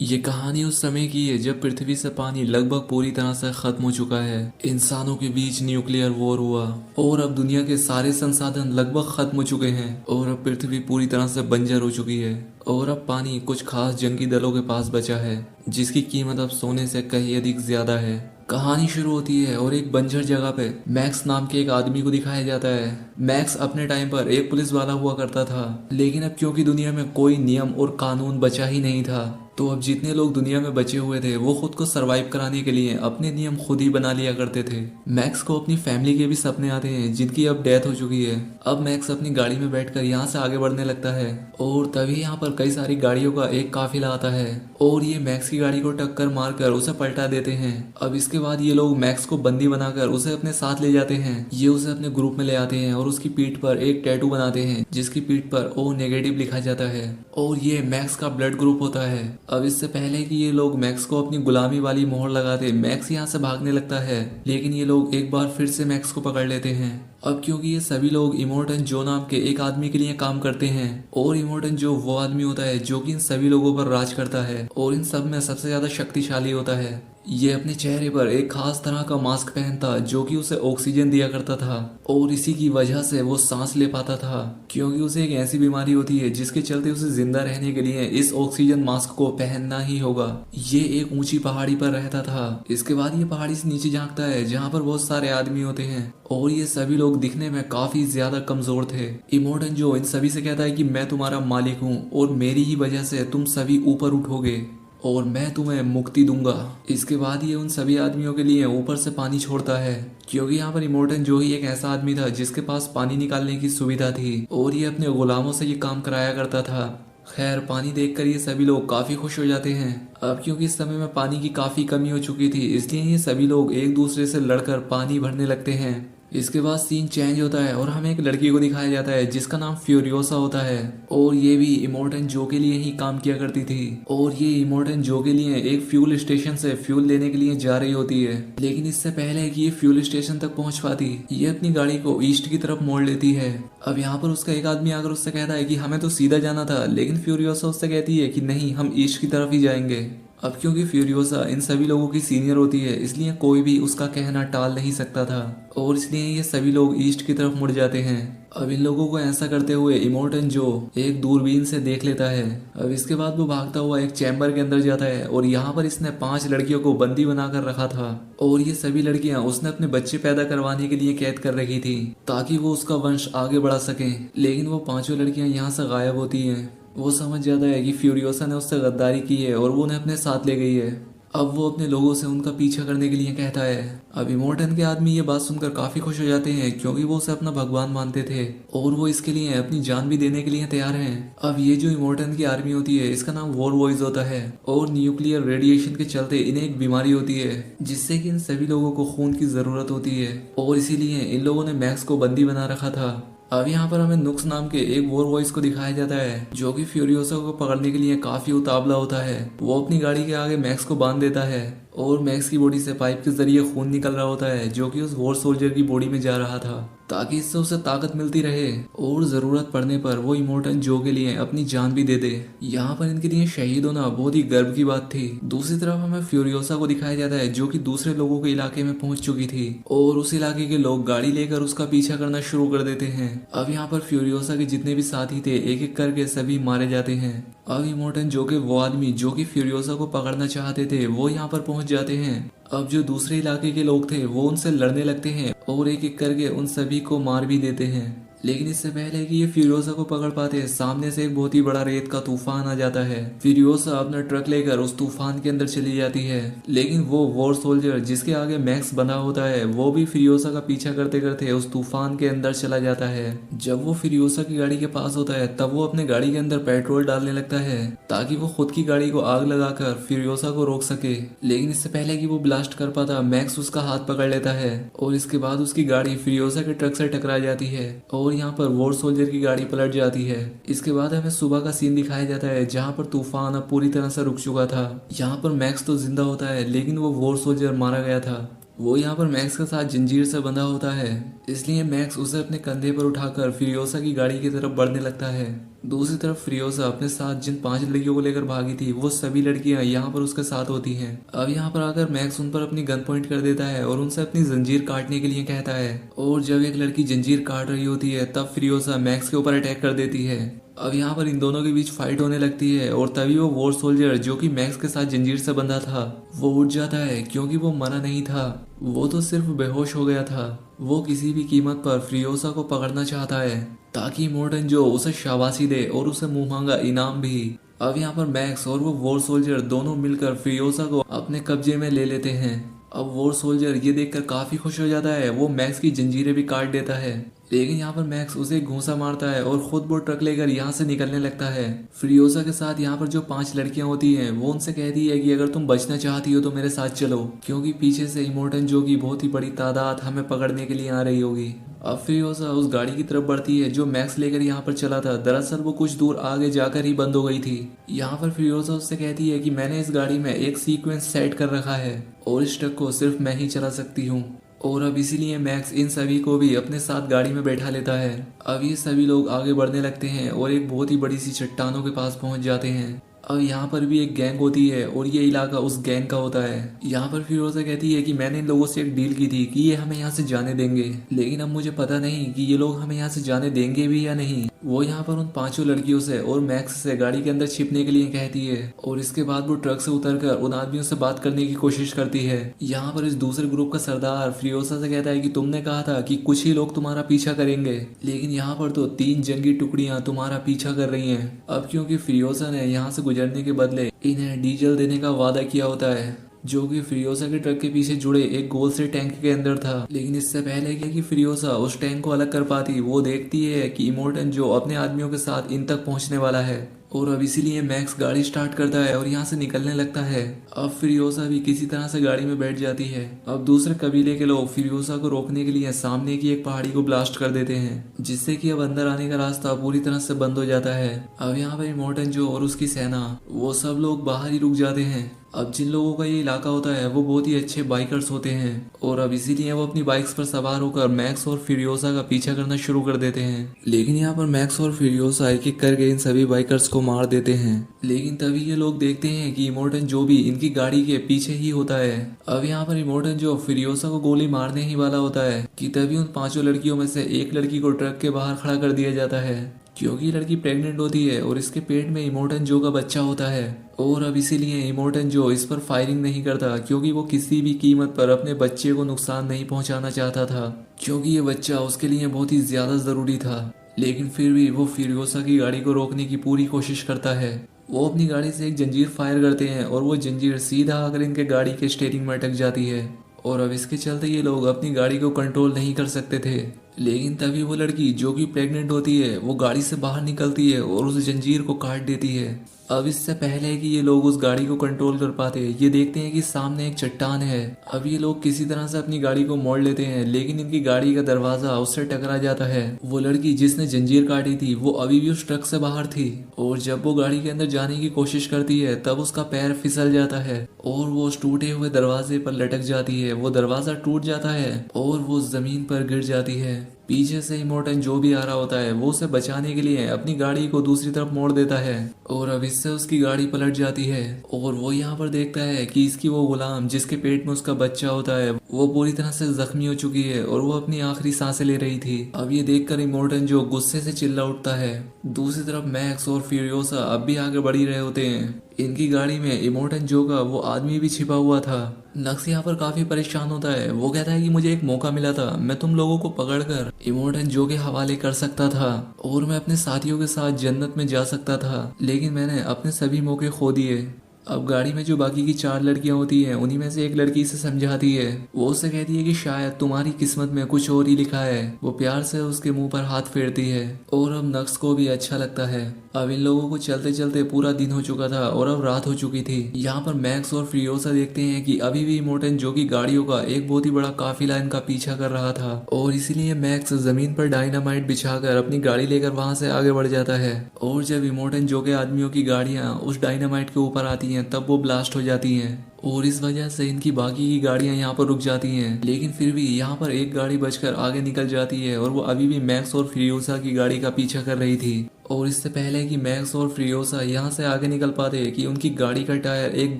ये कहानी उस समय की है जब पृथ्वी से पानी लगभग पूरी तरह से खत्म हो चुका है। इंसानों के बीच न्यूक्लियर वॉर हुआ और अब दुनिया के सारे संसाधन लगभग खत्म हो चुके हैं और अब पृथ्वी पूरी तरह से बंजर हो चुकी है। और अब पानी कुछ खास जंगी दलों के पास बचा है जिसकी कीमत अब सोने से कहीं अधिक ज्यादा है। कहानी शुरू होती है और एक बंजर जगह पे मैक्स नाम के एक आदमी को दिखाया जाता है। मैक्स अपने टाइम पर एक पुलिस वाला हुआ करता था, लेकिन अब क्योंकि दुनिया में कोई नियम और कानून बचा ही नहीं था, तो अब जितने लोग दुनिया में बचे हुए थे वो खुद को सरवाइव कराने के लिए अपने नियम खुद ही बना लिया करते थे। मैक्स को अपनी फैमिली के भी सपने आते हैं जिनकी अब डेथ हो चुकी है। अब मैक्स अपनी गाड़ी में बैठकर यहाँ से आगे बढ़ने लगता है और तभी यहाँ पर कई सारी गाड़ियों का एक काफिला आता है और ये मैक्स की गाड़ी को टक्कर मारकर उसे पलटा देते हैं। अब इसके बाद ये लोग मैक्स को बंदी बनाकर उसे अपने साथ ले जाते हैं। ये उसे अपने ग्रुप में ले आते हैं और उसकी पीठ पर एक टैटू बनाते हैं जिसकी पीठ पर ओ नेगेटिव लिखा जाता है और ये मैक्स का ब्लड ग्रुप होता है। अब इससे पहले कि ये लोग मैक्स को अपनी गुलामी वाली मोहर लगाते, मैक्स यहाँ से भागने लगता है, लेकिन ये लोग एक बार फिर से मैक्स को पकड़ लेते हैं। अब क्योंकि ये सभी लोग इमोर्टन जो नाम के एक आदमी के लिए काम करते हैं और इमोर्टन जो वो आदमी होता है जो कि इन सभी लोगों पर राज करता है और इन सब में सबसे ज्यादा शक्तिशाली होता है। ये अपने चेहरे पर एक खास तरह का मास्क पहनता जो कि उसे ऑक्सीजन दिया करता था और इसी की वजह से वो सांस ले पाता था, क्योंकि उसे एक ऐसी बीमारी होती है जिसके चलते उसे जिंदा रहने के लिए इस ऑक्सीजन मास्क को पहनना ही होगा। ये एक ऊंची पहाड़ी पर रहता था। इसके बाद ये पहाड़ी से नीचे झांकता है जहाँ पर बहुत सारे आदमी होते हैं और ये सभी लोग दिखने में काफी ज्यादा कमजोर थे। इमोर्टन जो इन सभी से कहता है कि मैं तुम्हारा मालिक हूँ और मेरी ही वजह से तुम सभी ऊपर उठोगे और मैं तुम्हें मुक्ति दूंगा। इसके बाद ये उन सभी आदमियों के लिए ऊपर से पानी छोड़ता है, क्योंकि यहाँ पर इमोर्टन जो ही एक ऐसा आदमी था जिसके पास पानी निकालने की सुविधा थी और ये अपने गुलामों से ये काम कराया करता था। खैर, पानी देखकर ये सभी लोग काफी खुश हो जाते हैं। अब क्योंकि इस समय में पानी की काफी कमी हो चुकी थी, इसलिए ये सभी लोग एक दूसरे से लड़कर पानी भरने लगते हैं। इसके बाद सीन चेंज होता है और हमें एक लड़की को दिखाया जाता है जिसका नाम फ्यूरियोसा होता है और ये भी इमोर्टन जो के लिए ही काम किया करती थी और ये इमोर्टन जो के लिए एक फ्यूल स्टेशन से फ्यूल लेने के लिए जा रही होती है। लेकिन इससे पहले कि ये फ्यूल स्टेशन तक पहुंच पाती, ये अपनी गाड़ी को ईस्ट की तरफ मोड़ लेती है। अब यहाँ पर उसका एक आदमी आकर उससे कहता है कि हमें तो सीधा जाना था, लेकिन फ्यूरियोसा उससे कहती है कि नहीं, हम ईस्ट की तरफ ही जाएंगे। अब क्योंकि फ्यूरियोसा इन सभी लोगों की सीनियर होती है, इसलिए कोई भी उसका कहना टाल नहीं सकता था और इसलिए ये सभी लोग ईस्ट की तरफ मुड़ जाते हैं। अब इन लोगों को ऐसा करते हुए इमोर्टन जो एक दूरबीन से देख लेता है। अब इसके बाद वो भागता हुआ एक चैम्बर के अंदर जाता है और यहाँ पर इसने 5 लड़कियों को बंदी बनाकर रखा था और ये सभी लड़कियां उसने अपने बच्चे पैदा करवाने के लिए कैद कर रखी थी ताकि वो उसका वंश आगे बढ़ा सके। लेकिन वो 5 लड़कियां यहाँ से गायब होती हैं। वो समझ जाता है कि फ्यूरियोसा ने उससे गद्दारी की है और वो उन्हें अपने साथ ले गई है। अब वो अपने लोगों से उनका पीछा करने के लिए कहता है। अब इमोर्टन के आदमी ये बात सुनकर काफी खुश हो जाते हैं क्योंकि वो उसे अपना भगवान मानते थे और वो इसके लिए अपनी जान भी देने के लिए तैयार हैं। अब ये जो इमोर्टन की आर्मी होती है इसका नाम वॉर बॉयज होता है और न्यूक्लियर रेडिएशन के चलते इन्हें एक बीमारी होती है जिससे कि इन सभी लोगों को खून की जरूरत होती है और इसीलिए इन लोगों ने मैक्स को बंदी बना रखा था। अब यहाँ पर हमें नुक्स नाम के एक वॉर वॉइस को दिखाया जाता है जो कि फ्यूरियोसा को पकड़ने के लिए काफी उतावला होता है। वो अपनी गाड़ी के आगे मैक्स को बांध देता है और मैक्स की बॉडी से पाइप के जरिए खून निकल रहा होता है जो कि उस वॉर सोल्जर की बॉडी में जा रहा था ताकि इससे उसे ताकत मिलती रहे और जरूरत पड़ने पर वो इमोर्टन जो के लिए अपनी जान भी दे दे। यहाँ पर इनके लिए शहीद होना बहुत ही गर्व की बात थी। दूसरी तरफ हमें फ्यूरियोसा को दिखाया जाता है जो कि दूसरे लोगों के इलाके में पहुंच चुकी थी और उस इलाके के लोग गाड़ी लेकर उसका पीछा करना शुरू कर देते हैं। अब यहाँ पर फ्यूरियोसा के जितने भी साथी थे एक एक करके सभी मारे जाते हैं। अब इमोर्टन जो के वो आदमी जो कि फ्यूरियोसा को पकड़ना चाहते थे वो यहाँ पर पहुंच जाते हैं। अब जो दूसरे इलाके के लोग थे वो उनसे लड़ने लगते हैं और एक एक करके उन सभी को मार भी देते हैं। लेकिन इससे पहले कि ये फ्यूरियोसा को पकड़ पाते, सामने से एक बहुत ही बड़ा रेत का तूफान आ जाता है। फ्यूरियोसा अपना ट्रक लेकर उस तूफान के अंदर चली जाती है, लेकिन वो वॉर सोल्जर जिसके आगे मैक्स बंधा होता है वो भी फ्यूरियोसा का पीछा करते करते उस तूफान के अंदर चला जाता है। जब वो फ्यूरियोसा की गाड़ी के पास होता है तब वो अपने गाड़ी के अंदर पेट्रोल डालने लगता है ताकि वो खुद की गाड़ी को आग लगाकर फ्यूरियोसा को रोक सके। लेकिन इससे पहले कि वो ब्लास्ट कर पाता, मैक्स उसका हाथ पकड़ लेता है और इसके बाद उसकी गाड़ी फ्यूरियोसा के ट्रक से टकरा जाती है और यहाँ पर वॉर सोल्जर की गाड़ी पलट जाती है। इसके बाद हमें सुबह का सीन दिखाया जाता है जहाँ पर तूफान अब पूरी तरह से रुक चुका था। यहाँ पर मैक्स तो जिंदा होता है लेकिन वो वॉर सोल्जर मारा गया था। वो यहाँ पर मैक्स के साथ जंजीर से बंधा होता है, इसलिए मैक्स उसे अपने कंधे पर उठाकर फ्यूरियोसा की गाड़ी की तरफ बढ़ने लगता है। दूसरी तरफ फ्रियोसा अपने साथ जिन 5 लड़कियों को लेकर भागी थी वो सभी लड़कियां यहाँ पर उसके साथ होती हैं। अब यहाँ पर आकर मैक्स उन पर अपनी गन पॉइंट कर देता है और उनसे अपनी जंजीर काटने के लिए कहता है। और जब एक लड़की जंजीर काट रही होती है तब फ्रियोसा मैक्स के ऊपर अटैक कर देती है। अब यहाँ पर इन दोनों के बीच फाइट होने लगती है और तभी वो वॉर सोल्जर जो कि मैक्स के साथ जंजीर से बंधा था वो उठ जाता है, क्योंकि वो मरा नहीं था, वो तो सिर्फ बेहोश हो गया था। वो किसी भी कीमत पर फ्रियोसा को पकड़ना चाहता है ताकि इमोर्टन जो उसे शाबाशी दे और उसे मुंह मांगा इनाम भी। अब यहाँ पर मैक्स और वो वॉर सोल्जर दोनों मिलकर फ्रियोसा को अपने कब्जे में ले लेते हैं। अब वॉर सोल्जर ये देखकर काफी खुश हो जाता है, वो मैक्स की जंजीरें भी काट देता है। लेकिन यहाँ पर मैक्स उसे एक घूंसा मारता है और खुद वो ट्रक लेकर यहाँ से निकलने लगता है। फ्रियोसा के साथ यहाँ पर जो 5 लड़कियां होती हैं वो उनसे कहती है कि अगर तुम बचना चाहती हो तो मेरे साथ चलो, क्योंकि पीछे से इमोर्टन जो की बहुत ही बड़ी तादाद हमें पकड़ने के लिए आ रही होगी। अब फ्रियोसा उस गाड़ी की तरफ बढ़ती है जो मैक्स लेकर यहाँ पर चला था। दरअसल वो कुछ दूर आगे जाकर ही बंद हो गई थी। यहाँ पर फ्रियोसा उससे कहती है कि मैंने इस गाड़ी में एक सीक्वेंस सेट कर रखा है और इस ट्रक को सिर्फ मैं ही चला सकती हूँ। और अब इसीलिए मैक्स इन सभी को भी अपने साथ गाड़ी में बैठा लेता है। अब ये सभी लोग आगे बढ़ने लगते हैं और एक बहुत ही बड़ी सी चट्टानों के पास पहुंच जाते हैं। अब यहाँ पर भी एक गैंग होती है और ये इलाका उस गैंग का होता है। यहाँ पर फिरोजा कहती है कि मैंने इन लोगों से एक डील की थी कि ये हमें यहाँ से जाने देंगे, लेकिन अब मुझे पता नहीं कि ये लोग हमें यहाँ से जाने देंगे भी या नहीं। वो यहाँ पर उन 5 लड़कियों से और मैक्स से गाड़ी के अंदर छिपने के लिए कहती है और इसके बाद वो ट्रक से उतरकर उन आदमियों से बात करने की कोशिश करती है। यहाँ पर इस दूसरे ग्रुप का सरदार फ्रियोसा से कहता है कि तुमने कहा था कि कुछ ही लोग तुम्हारा पीछा करेंगे, लेकिन यहाँ पर तो 3 जंगी टुकड़ियां तुम्हारा पीछा कर रही हैं। अब क्योंकि फ्रियोसा ने यहाँ से गुजरने के बदले इन्हें डीजल देने का वादा किया होता है जो कि फ्रियोसा के ट्रक के पीछे जुड़े एक गोल से टैंक के अंदर था। लेकिन इससे पहले कि फ्रियोसा उस टैंक को अलग कर पाती, वो देखती है कि इमोर्टन जो अपने आदमियों के साथ इन तक पहुंचने वाला है और अब इसीलिए मैक्स गाड़ी स्टार्ट करता है और यहाँ से निकलने लगता है। अब फ्रियोसा भी किसी तरह से गाड़ी में बैठ जाती है। अब दूसरे कबीले के लोग फ्रियोसा को रोकने के लिए सामने की एक पहाड़ी को ब्लास्ट कर देते हैं, जिससे कि अब अंदर आने का रास्ता पूरी तरह से बंद हो जाता है। अब यहाँ पर इमोर्टन जो और उसकी सेना वो सब लोग बाहर ही रुक जाते हैं। अब जिन लोगों का ये इलाका होता है वो बहुत ही अच्छे बाइकर्स होते हैं और अब इसीलिए वो अपनी बाइक्स पर सवार होकर मैक्स और फ्रियोसा का पीछा करना शुरू कर देते हैं। लेकिन यहाँ पर मैक्स और फ्रियोसा एक एक करके इन सभी बाइकर्स को मार देते हैं। लेकिन तभी ये लोग देखते हैं कि इमोर्टन जो भी इनकी गाड़ी के पीछे ही होता है। अब यहाँ पर इमोर्टन जो फ्रियोसा को गोली मारने ही वाला होता है कि तभी उन 5 लड़कियों में से एक लड़की को ट्रक के बाहर खड़ा कर दिया जाता है, क्योंकि लड़की प्रेग्नेंट होती है और इसके पेट में इमोर्टन जो का बच्चा होता है। और अब इसीलिए इमोर्टन जो इस पर फायरिंग नहीं करता, क्योंकि वो किसी भी कीमत पर अपने बच्चे को नुकसान नहीं पहुंचाना चाहता था, क्योंकि ये बच्चा उसके लिए बहुत ही ज्यादा जरूरी था। लेकिन फिर भी वो फ्रियोसा की गाड़ी को रोकने की पूरी कोशिश करता है। वो अपनी गाड़ी से एक जंजीर फायर करते हैं और वो जंजीर सीधा आकर इनके गाड़ी के स्टीयरिंग में अटक जाती है और अब इसके चलते ये लोग अपनी गाड़ी को कंट्रोल नहीं कर सकते थे। लेकिन तभी वो लड़की जो कि प्रेग्नेंट होती है वो गाड़ी से बाहर निकलती है और उस जंजीर को काट देती है। अब इससे पहले कि ये लोग उस गाड़ी को कंट्रोल कर पाते ये देखते हैं कि सामने एक चट्टान है। अब ये लोग किसी तरह से अपनी गाड़ी को मोड़ लेते हैं, लेकिन इनकी गाड़ी का दरवाजा उससे टकरा जाता है। वो लड़की जिसने जंजीर काटी थी वो अभी भी उस ट्रक से बाहर थी और जब वो गाड़ी के अंदर जाने की कोशिश करती है तब उसका पैर फिसल जाता है और वो उस टूटे हुए दरवाजे पर लटक जाती है। वो दरवाजा टूट जाता है और वो जमीन पर गिर जाती है। पीछे से इमोर्टन जो भी आ रहा होता है वो उसे बचाने के लिए अपनी गाड़ी को दूसरी तरफ मोड़ देता है और अब इससे उसकी गाड़ी पलट जाती है और वो यहाँ पर देखता है कि इसकी वो गुलाम जिसके पेट में उसका बच्चा होता है वो पूरी तरह से जख्मी हो चुकी है और वो अपनी आखिरी सांसें ले रही थी। अब ये देखकर इमोर्टन जो गुस्से से चिल्ला उठता है। दूसरी तरफ मैक्स और फ्यूरियोसा अब भी आगे बढ़ ही रहे होते हैं। इनकी गाड़ी में इमोर्टन जो का वो आदमी भी छिपा हुआ था। नक्स यहाँ पर काफी परेशान होता है। वो कहता है कि मुझे एक मौका मिला था, मैं तुम लोगों को पकड़कर इमोर्टन जो के हवाले कर सकता था और मैं अपने साथियों के साथ जन्नत में जा सकता था, लेकिन मैंने अपने सभी मौके खो दिए। अब गाड़ी में जो बाकी की 4 लड़कियां होती हैं उन्हीं में से एक लड़की से समझाती है। वो उससे कहती है कि शायद तुम्हारी किस्मत में कुछ और ही लिखा है। वो प्यार से उसके मुंह पर हाथ फेरती है और अब नक्स को भी अच्छा लगता है। अब इन लोगों को चलते चलते पूरा दिन हो चुका था और अब रात हो चुकी थी। यहाँ पर मैक्स और फ्रियोसा देखते हैं कि अभी भी इमोर्टन जो की गाड़ियों का एक बहुत ही बड़ा काफिला इनका पीछा कर रहा था और इसीलिए मैक्स जमीन पर डायनामाइट बिछाकर अपनी गाड़ी लेकर वहां से आगे बढ़ जाता है और जब इमोर्टन जो के आदमियों की गाड़ियां उस डायनामाइट के ऊपर आती हैं तब वो ब्लास्ट हो जाती हैं और इस वजह से इनकी बाकी की गाड़ियां यहाँ पर रुक जाती हैं। लेकिन फिर भी यहाँ पर एक गाड़ी बचकर आगे निकल जाती है और वो अभी भी मैक्स और फ्रियोसा की गाड़ी का पीछा कर रही थी और इससे पहले कि मैक्स और फ्रियोसा यहाँ से आगे निकल पाते कि उनकी गाड़ी का टायर एक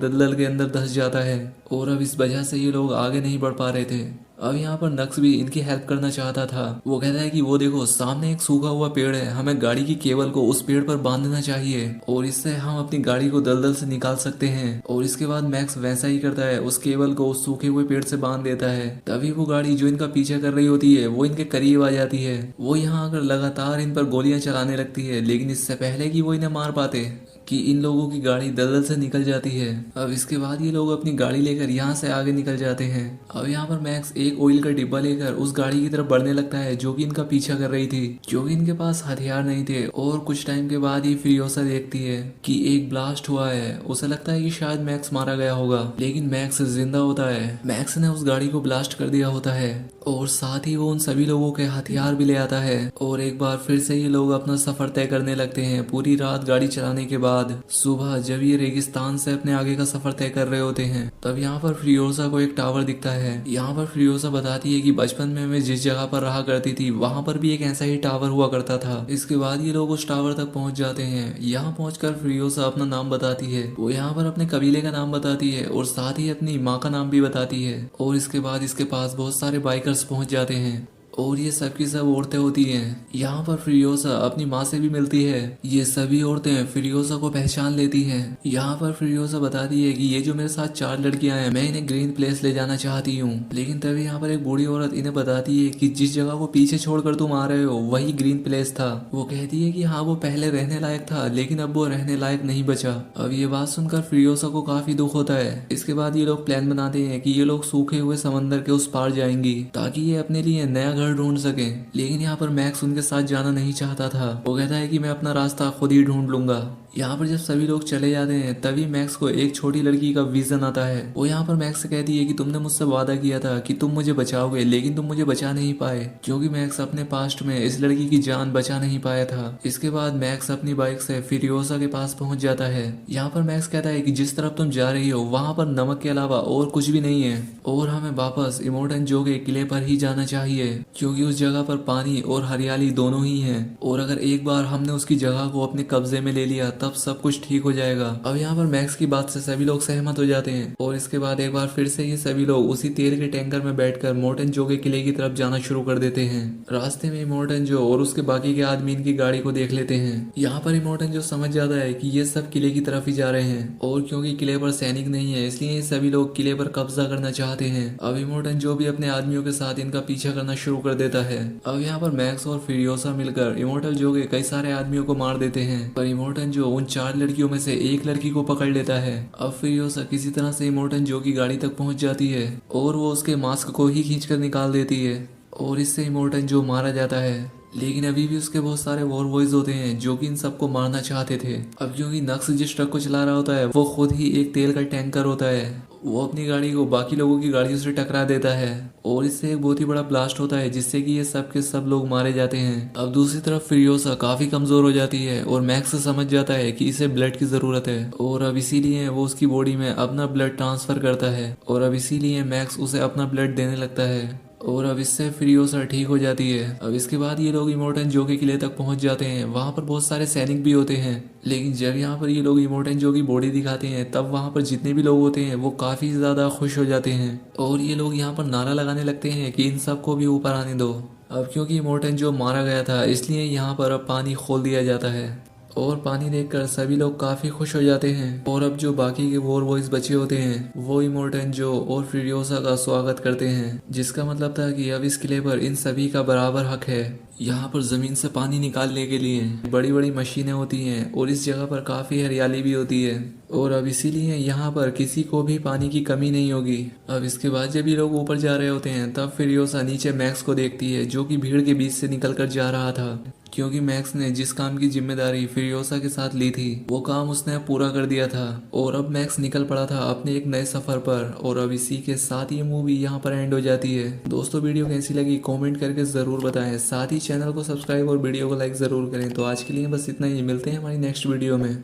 दलदल के अंदर धंस जाता है और अब इस वजह से ये लोग आगे नहीं बढ़ पा रहे थे। अब यहाँ पर नक्स भी इनकी हेल्प करना चाहता था। वो कहता है कि वो देखो सामने एक सूखा हुआ पेड़ है, हमें गाड़ी की केबल को उस पेड़ पर बांधना चाहिए और इससे हम अपनी गाड़ी को दलदल से निकाल सकते हैं। और इसके बाद मैक्स वैसा ही करता है, उस केबल को उस सूखे हुए पेड़ से बांध देता है। तभी वो गाड़ी जो इनका पीछा कर रही होती है वो इनके करीब आ जाती है। वो यहाँ आकर लगातार इन पर गोलियां चलाने लगती है, लेकिन इससे पहले कि वो इन्हें मार पाते कि इन लोगों की गाड़ी दलदल से निकल जाती है। अब इसके बाद ये लोग अपनी गाड़ी लेकर यहाँ से आगे निकल जाते हैं। अब यहाँ पर मैक्स एक ऑयल का डिब्बा लेकर उस गाड़ी की तरफ बढ़ने लगता है जो कि इनका पीछा कर रही थी, क्योंकि इनके पास हथियार नहीं थे। और कुछ टाइम के बाद ही फ्रियोसा देखती है कि एक ब्लास्ट हुआ है। उसे लगता है कि शायद मैक्स मारा गया होगा, लेकिन मैक्स जिंदा होता है। मैक्स ने उस गाड़ी को ब्लास्ट कर दिया होता है और साथ ही वो उन सभी लोगों के हथियार भी ले आता है। और एक बार फिर से ये लोग अपना सफर तय करने लगते हैं। पूरी रात गाड़ी चलाने के बाद सुबह जब ये रेगिस्तान से अपने आगे का सफर तय कर रहे होते हैं, तब यहाँ पर फ्रियोसा को एक टावर दिखता है। यहाँ पर फ्रियोसा बताती है कि बचपन में मैं जिस जगह पर रहा करती थी वहां पर भी एक ऐसा ही टावर हुआ करता था। इसके बाद ये लोग उस टावर तक पहुंच जाते हैं। यहाँ पहुंचकर फ्रियोसा अपना नाम बताती है। वो यहाँ पर अपने कबीले का नाम बताती है और साथ ही अपनी माँ का नाम भी बताती है। और इसके बाद इसके पास बहुत सारे बाइकर्स पहुंच जाते हैं और ये सब की सब औरतें होती हैं। यहाँ पर फ्रियोसा अपनी माँ से भी मिलती है। ये सभी औरतें फ्रियोसा को पहचान लेती हैं। यहाँ पर फ्रियोसा बताती है कि ये जो मेरे साथ 4 लड़कियां हैं, मैं इन्हें ग्रीन प्लेस ले जाना चाहती हूँ। लेकिन तभी यहाँ पर एक बूढ़ी औरत इन्हें बताती है कि जिस जगह को पीछे छोड़कर तुम आ रहे हो वही ग्रीन प्लेस था। वो कहती है कि हाँ वो पहले रहने लायक था, लेकिन अब वो रहने लायक नहीं बचा। अब ये बात सुनकर फ्रियोसा को काफी दुख होता है। इसके बाद ये लोग प्लान बनाते हैं कि ये लोग सूखे हुए समंदर के उस पार जाएंगी ताकि ये अपने लिए नया घर ढूंढ सके। लेकिन यहाँ पर मैक्स उनके साथ जाना नहीं चाहता था। वो कहता है कि मैं अपना रास्ता खुद ही ढूंढ लूंगा। यहाँ पर जब सभी लोग चले जाते हैं तभी मैक्स को एक छोटी लड़की का विजन आता है। वो यहाँ पर मैक्स से कहती है कि तुमने मुझसे वादा किया था कि तुम मुझे बचाओगे, लेकिन तुम मुझे बचा नहीं पाए, क्योंकि मैक्स अपने पास्ट में इस लड़की की जान बचा नहीं पाया था। इसके बाद मैक्स अपनी बाइक से फ्रियोसा के पास पहुंच जाता है। यहाँ पर मैक्स कहता है कि जिस तरफ तुम जा रही हो वहां पर नमक के अलावा और कुछ भी नहीं है और हमें वापस इमोर्टन जो के किले पर ही जाना चाहिए, क्योंकि उस जगह पर पानी और हरियाली दोनों ही है और अगर एक बार हमने उसकी जगह को अपने कब्जे में ले लिया तब सब कुछ ठीक हो जाएगा। अब यहाँ पर मैक्स की बात से सभी लोग सहमत हो जाते हैं और इसके बाद एक बार फिर से ये सभी लोग उसी तेल के टैंकर में बैठकर इमोर्टन जो के किले की तरफ जाना शुरू कर देते हैं। रास्ते में इमोर्टन जो और उसके बाकी के आदमी इनकी गाड़ी को देख लेते हैं। यहाँ पर इमोर्टन जो समझ जाता है कि ये सब किले की तरफ ही जा रहे हैं और क्योंकि किले पर सैनिक नहीं है इसलिए ये सभी लोग किले पर कब्जा करना चाहते हैं। अब इमोर्टन जो भी अपने आदमियों के साथ इनका पीछा करना शुरू कर देता है। अब यहाँ पर मैक्स और फ्रियोसा मिलकर इमोर्टल जो के कई सारे आदमियों को मार देते हैं, पर इमोर्टन जो उन 4 लड़कियों में से एक लड़की को पकड़ लेता है। अब फ्रियोसा किसी तरह से इमोर्टन जो की गाड़ी तक पहुंच जाती है और वो उसके मास्क को ही खींचकर निकाल देती है और इससे इमोर्टन जो मारा जाता है। लेकिन अभी भी उसके बहुत सारे वॉर बॉयज होते हैं जो कि इन सबको मारना चाहते थे। अब क्योंकि नक्स जिस ट्रक को चला रहा होता है वो खुद ही एक तेल का टैंकर होता है, वो अपनी गाड़ी को बाकी लोगों की गाड़ियों से टकरा देता है और इससे एक बहुत ही बड़ा ब्लास्ट होता है जिससे कि ये सब के सब लोग मारे जाते हैं। अब दूसरी तरफ फ्रियोसा काफी कमजोर हो जाती है और मैक्स समझ जाता है कि इसे ब्लड की जरूरत है और अब इसीलिए वो उसकी बॉडी में अपना ब्लड ट्रांसफर करता है और अब इसीलिए मैक्स उसे अपना ब्लड देने लगता है और अब इससे फ्रियोसा ठीक हो जाती है। अब इसके बाद ये लोग इमोर्टन जो के किले तक पहुंच जाते हैं। वहां पर बहुत सारे सैनिक भी होते हैं, लेकिन जब यहाँ पर ये लोग इमोर्टन जो की बॉडी दिखाते हैं तब वहां पर जितने भी लोग होते हैं वो काफी ज्यादा खुश हो जाते हैं और ये लोग यहाँ पर नारा लगाने लगते हैं कि इन सबको भी ऊपर आने दो। अब क्योंकि इमोर्टन जो मारा गया था इसलिए यहाँ पर अब पानी खोल दिया जाता है और पानी देखकर सभी लोग काफी खुश हो जाते हैं और अब जो बाकी के वॉर बॉयज बचे होते हैं वो इमोर्टन जो और फ्रियोसा का स्वागत करते हैं, जिसका मतलब था कि अब इस किले पर इन सभी का बराबर हक है। यहाँ पर जमीन से पानी निकालने के लिए बड़ी बड़ी मशीनें होती हैं और इस जगह पर काफी हरियाली भी होती है और अब इसीलिए यहाँ पर किसी को भी पानी की कमी नहीं होगी। अब इसके बाद जब ये लोग ऊपर जा रहे होते हैं तब फ्रियोसा नीचे मैक्स को देखती है जो कि भीड़ के बीच से निकलकर जा रहा था, क्योंकि मैक्स ने जिस काम की जिम्मेदारी फ्रियोसा के साथ ली थी वो काम उसने पूरा कर दिया था और अब मैक्स निकल पड़ा था अपने एक नए सफर पर। और अब इसी के साथ ये मूवी यहाँ पर एंड हो जाती है। दोस्तों वीडियो कैसी लगी कमेंट करके जरूर बताएं, साथ ही चैनल को सब्सक्राइब और वीडियो को लाइक जरूर करें। तो आज के लिए बस इतना ही, मिलते हैं हमारी नेक्स्ट वीडियो में।